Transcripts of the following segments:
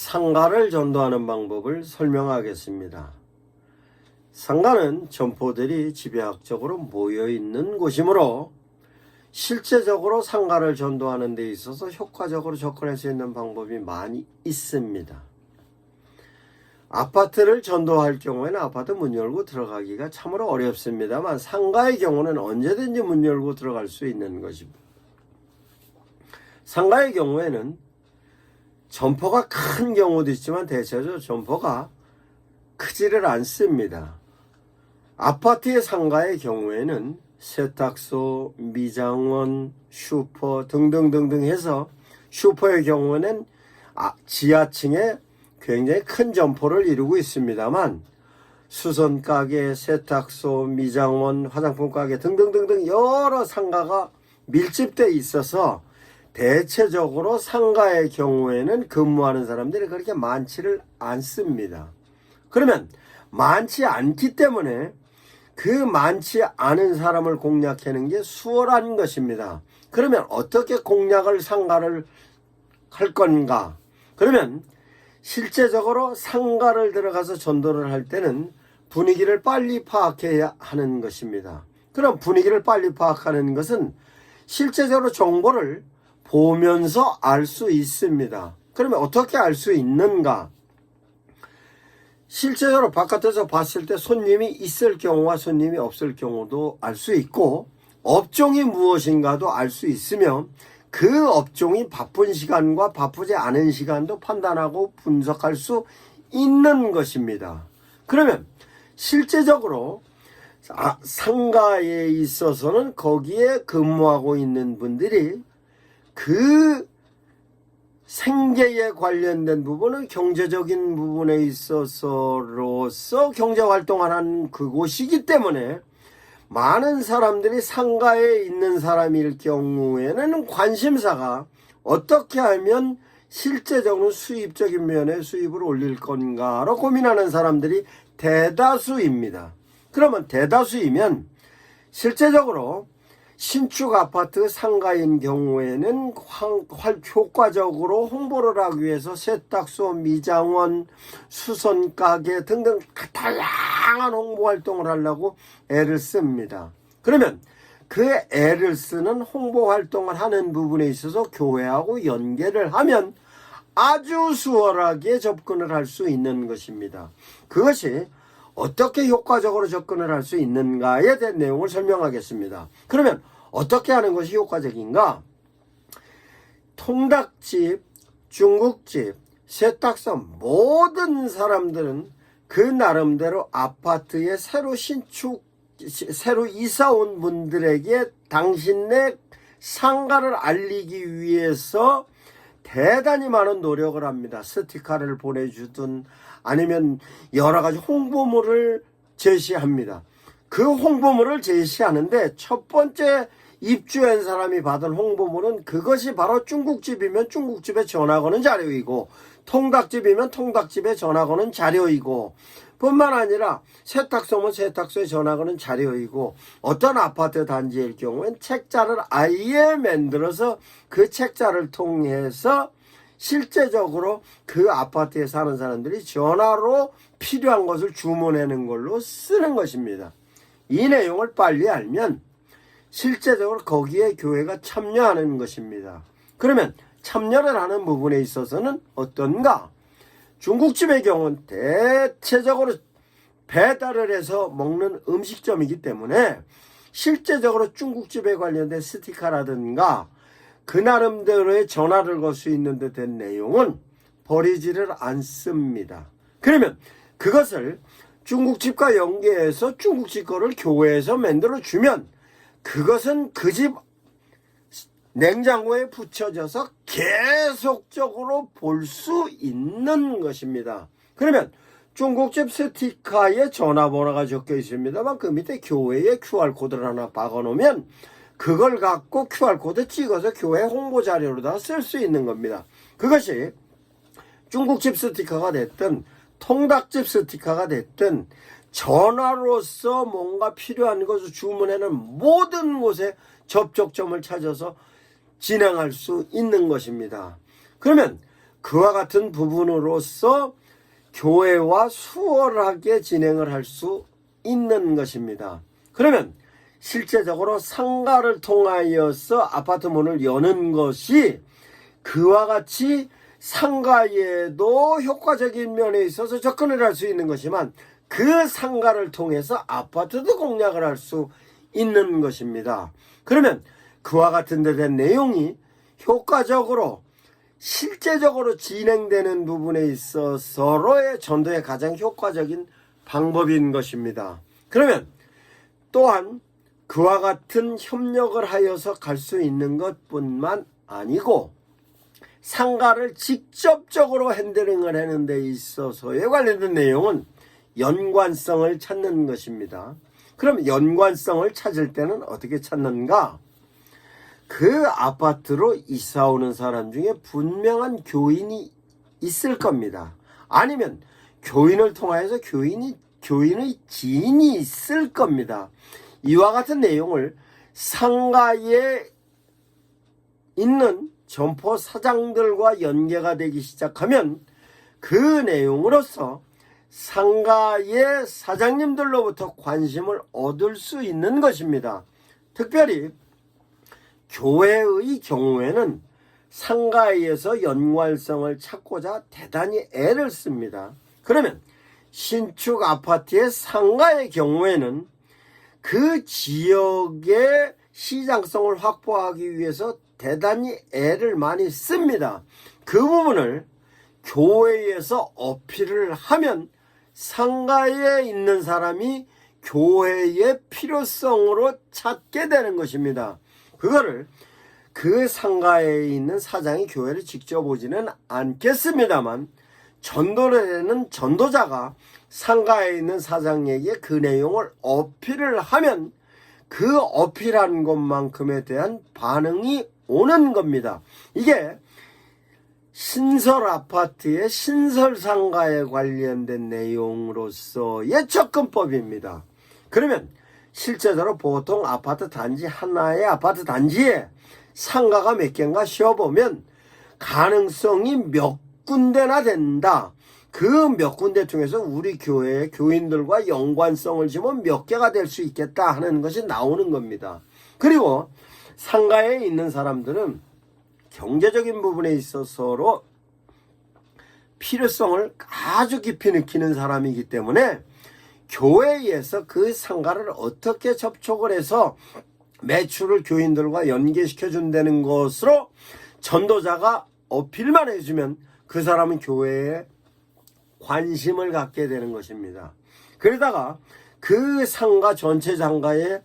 상가를 전도하는 방법을 설명하겠습니다. 상가는 점포들이 지배학적으로 모여있는 곳이므로 실제적으로 상가를 전도하는 데 있어서 효과적으로 접근할 수 있는 방법이 많이 있습니다. 아파트를 전도할 경우에는 아파트 문 열고 들어가기가 참으로 어렵습니다만 상가의 경우는 언제든지 문 열고 들어갈 수 있는 것입니다. 상가의 경우에는 점포가 큰 경우도 있지만 대체적으로 점포가 크지를 않습니다. 아파트의 상가의 경우에는 세탁소, 미장원, 슈퍼 등등등등 해서 슈퍼의 경우는 지하층에 굉장히 큰 점포를 이루고 있습니다만 수선가게, 세탁소, 미장원, 화장품 가게 등등등등 여러 상가가 밀집되어 있어서 대체적으로 상가의 경우에는 근무하는 사람들이 그렇게 많지를 않습니다. 그러면 많지 않기 때문에 그 많지 않은 사람을 공략하는 게 수월한 것입니다. 그러면 어떻게 공략을 상가를 할 건가? 그러면 실제적으로 상가를 들어가서 전도를 할 때는 분위기를 빨리 파악해야 하는 것입니다. 그럼 분위기를 빨리 파악하는 것은 실제적으로 정보를 보면서 알 수 있습니다. 그러면 어떻게 알 수 있는가? 실제적으로 바깥에서 봤을 때 손님이 있을 경우와 손님이 없을 경우도 알 수 있고 업종이 무엇인가도 알 수 있으며 그 업종이 바쁜 시간과 바쁘지 않은 시간도 판단하고 분석할 수 있는 것입니다. 그러면 실제적으로 상가에 있어서는 거기에 근무하고 있는 분들이 그 생계에 관련된 부분은 경제적인 부분에 있어서로서 경제활동을 하는 그곳이기 때문에 많은 사람들이 상가에 있는 사람일 경우에는 관심사가 어떻게 하면 실제적으로 수입적인 면에 수입을 올릴 건가로 고민하는 사람들이 대다수입니다. 그러면 대다수이면 실제적으로 신축 아파트 상가인 경우에는 효과적으로 홍보를 하기 위해서 세탁소, 미장원, 수선가게 등등 다양한 홍보 활동을 하려고 애를 씁니다. 그러면 그 애를 쓰는 홍보 활동을 하는 부분에 있어서 교회하고 연계를 하면 아주 수월하게 접근을 할 수 있는 것입니다. 그것이 어떻게 효과적으로 접근을 할 수 있는가에 대한 내용을 설명하겠습니다. 그러면 어떻게 하는 것이 효과적인가? 통닭집, 중국집, 세탁소 모든 사람들은 그 나름대로 아파트에 새로 이사 온 분들에게 당신네 상가를 알리기 위해서 대단히 많은 노력을 합니다. 스티커를 보내주든 아니면 여러 가지 홍보물을 제시합니다. 그 홍보물을 제시하는데 첫 번째 입주한 사람이 받은 홍보물은 그것이 바로 중국집이면 중국집에 전화 거는 자료이고 통닭집이면 통닭집에 전화 거는 자료이고 뿐만 아니라 세탁소면 세탁소에 전화 거는 자료이고 어떤 아파트 단지일 경우엔 책자를 아예 만들어서 그 책자를 통해서 실제적으로 그 아파트에 사는 사람들이 전화로 필요한 것을 주문하는 걸로 쓰는 것입니다. 이 내용을 빨리 알면 실제적으로 거기에 교회가 참여하는 것입니다. 그러면 참여를 하는 부분에 있어서는 어떤가? 중국집의 경우는 대체적으로 배달을 해서 먹는 음식점이기 때문에 실제적으로 중국집에 관련된 스티커라든가 그 나름대로의 전화를 걸 수 있는 데 된 내용은 버리지를 않습니다. 그러면 그것을 중국집과 연계해서 중국집 거를 교회에서 만들어 주면 그것은 그 집 냉장고에 붙여져서 계속적으로 볼 수 있는 것입니다. 그러면 중국집 스티커에 전화번호가 적혀 있습니다만 그 밑에 교회에 QR코드를 하나 박아놓으면 그걸 갖고 QR코드 찍어서 교회 홍보 자료로다 쓸 수 있는 겁니다. 그것이 중국집 스티커가 됐든 통닭집 스티커가 됐든 전화로서 뭔가 필요한 것을 주문하는 모든 곳에 접촉점을 찾아서 진행할 수 있는 것입니다. 그러면 그와 같은 부분으로서 교회와 수월하게 진행을 할 수 있는 것입니다. 그러면 실제적으로 상가를 통하여서 아파트 문을 여는 것이 그와 같이 상가에도 효과적인 면에 있어서 접근을 할 수 있는 것이지만 그 상가를 통해서 아파트도 공략을 할 수 있는 것입니다. 그러면 그와 같은 데 된 내용이 효과적으로 실제적으로 진행되는 부분에 있어서로의 전도의 가장 효과적인 방법인 것입니다. 그러면 또한 그와 같은 협력을 하여서 갈 수 있는 것뿐만 아니고 상가를 직접적으로 핸들링을 하는 데 있어서에 관련된 내용은 연관성을 찾는 것입니다. 그럼 연관성을 찾을 때는 어떻게 찾는가? 그 아파트로 이사 오는 사람 중에 분명한 교인이 있을 겁니다. 아니면 교인을 통하여서 교인의 지인이 있을 겁니다. 이와 같은 내용을 상가에 있는 점포 사장들과 연계가 되기 시작하면 그 내용으로서 상가의 사장님들로부터 관심을 얻을 수 있는 것입니다. 특별히 교회의 경우에는 상가에서 연관성을 찾고자 대단히 애를 씁니다. 그러면 신축 아파트의 상가의 경우에는 그 지역의 시장성을 확보하기 위해서 대단히 애를 많이 씁니다. 그 부분을 교회에서 어필을 하면 상가에 있는 사람이 교회의 필요성으로 찾게 되는 것입니다. 그거를 그 상가에 있는 사장이 교회를 직접 오지는 않겠습니다만 전도를 하는 전도자가 상가에 있는 사장에게 그 내용을 어필을 하면 그 어필한 것만큼에 대한 반응이 오는 겁니다. 이게 신설 아파트의 신설 상가에 관련된 내용으로서의 접근법입니다. 그러면 실제적으로 보통 아파트 단지 하나의 아파트 단지에 상가가 몇 개인가 쉬어보면 가능성이 몇 군데나 된다. 그 몇 군데 중에서 우리 교회의 교인들과 연관성을 지면 몇 개가 될 수 있겠다 하는 것이 나오는 겁니다. 그리고 상가에 있는 사람들은 경제적인 부분에 있어서로 필요성을 아주 깊이 느끼는 사람이기 때문에 교회에서 그 상가를 어떻게 접촉을 해서 매출을 교인들과 연계시켜 준다는 것으로 전도자가 어필만 해주면 그 사람은 교회에 관심을 갖게 되는 것입니다. 그러다가 그 상가 전체 상가에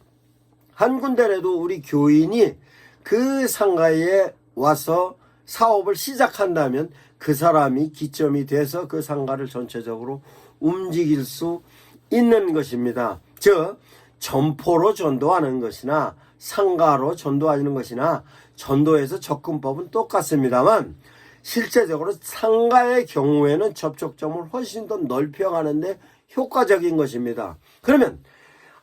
한 군데라도 우리 교인이 그 상가에 와서 사업을 시작한다면 그 사람이 기점이 돼서 그 상가를 전체적으로 움직일 수 있는 것입니다. 즉 점포로 전도하는 것이나 상가로 전도하는 것이나 전도에서 접근법은 똑같습니다만 실제적으로 상가의 경우에는 접촉점을 훨씬 더 넓혀가는데 효과적인 것입니다. 그러면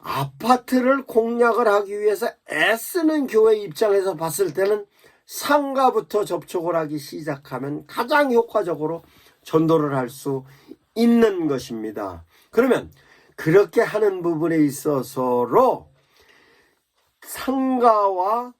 아파트를 공략을 하기 위해서 애쓰는 교회 입장에서 봤을 때는 상가부터 접촉을 하기 시작하면 가장 효과적으로 전도를 할 수 있는 것입니다. 그러면 그렇게 하는 부분에 있어서로 상가와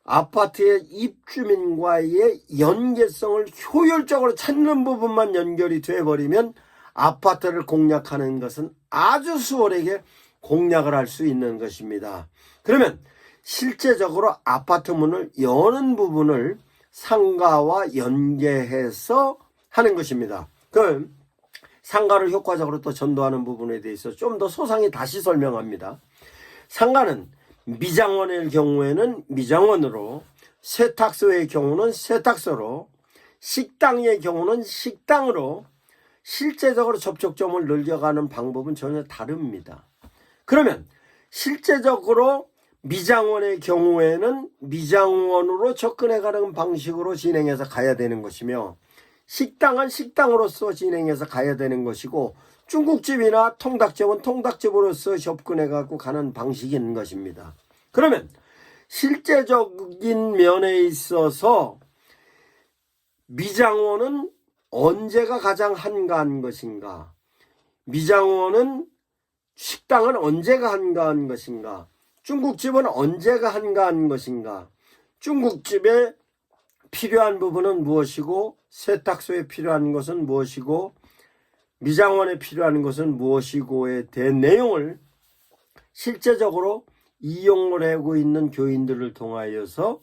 아파트의 입주민과의 연계성을 효율적으로 찾는 부분만 연결이 돼버리면 아파트를 공략하는 것은 아주 수월하게 공략을 할 수 있는 것입니다. 그러면 실제적으로 아파트 문을 여는 부분을 상가와 연계해서 하는 것입니다. 그럼 상가를 효과적으로 또 전도하는 부분에 대해서 좀 더 소상히 다시 설명합니다. 상가는 미장원의 경우에는 미장원으로, 세탁소의 경우는 세탁소로, 식당의 경우는 식당으로 실제적으로 접촉점을 늘려가는 방법은 전혀 다릅니다. 그러면 실제적으로 미장원의 경우에는 미장원으로 접근해가는 방식으로 진행해서 가야 되는 것이며 식당은 식당으로서 진행해서 가야 되는 것이고 중국집이나 통닭집은 통닭집으로서 접근해가고 가는 방식인 것입니다. 그러면 실제적인 면에 있어서 미장원은 언제가 가장 한가한 것인가? 미장원은 식당은 언제가 한가한 것인가? 중국집은 언제가 한가한 것인가? 중국집에 필요한 부분은 무엇이고 세탁소에 필요한 것은 무엇이고 미장원에 필요한 것은 무엇이고에 대한 내용을 실제적으로 이용을 하고 있는 교인들을 통하여서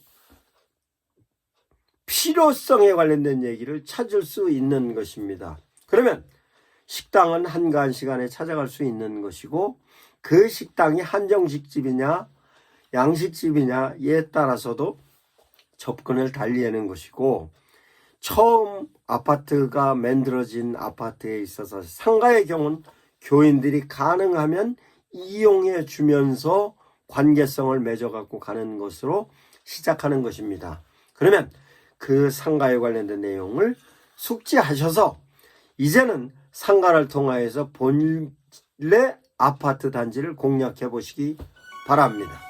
필요성에 관련된 얘기를 찾을 수 있는 것입니다. 그러면 식당은 한가한 시간에 찾아갈 수 있는 것이고 그 식당이 한정식집이냐 양식집이냐에 따라서도 접근을 달리하는 것이고 처음 아파트가 만들어진 아파트에 있어서 상가의 경우는 교인들이 가능하면 이용해 주면서 관계성을 맺어갖고 가는 것으로 시작하는 것입니다. 그러면 그 상가에 관련된 내용을 숙지하셔서 이제는 상가를 통하여서 본래 아파트 단지를 공략해 보시기 바랍니다.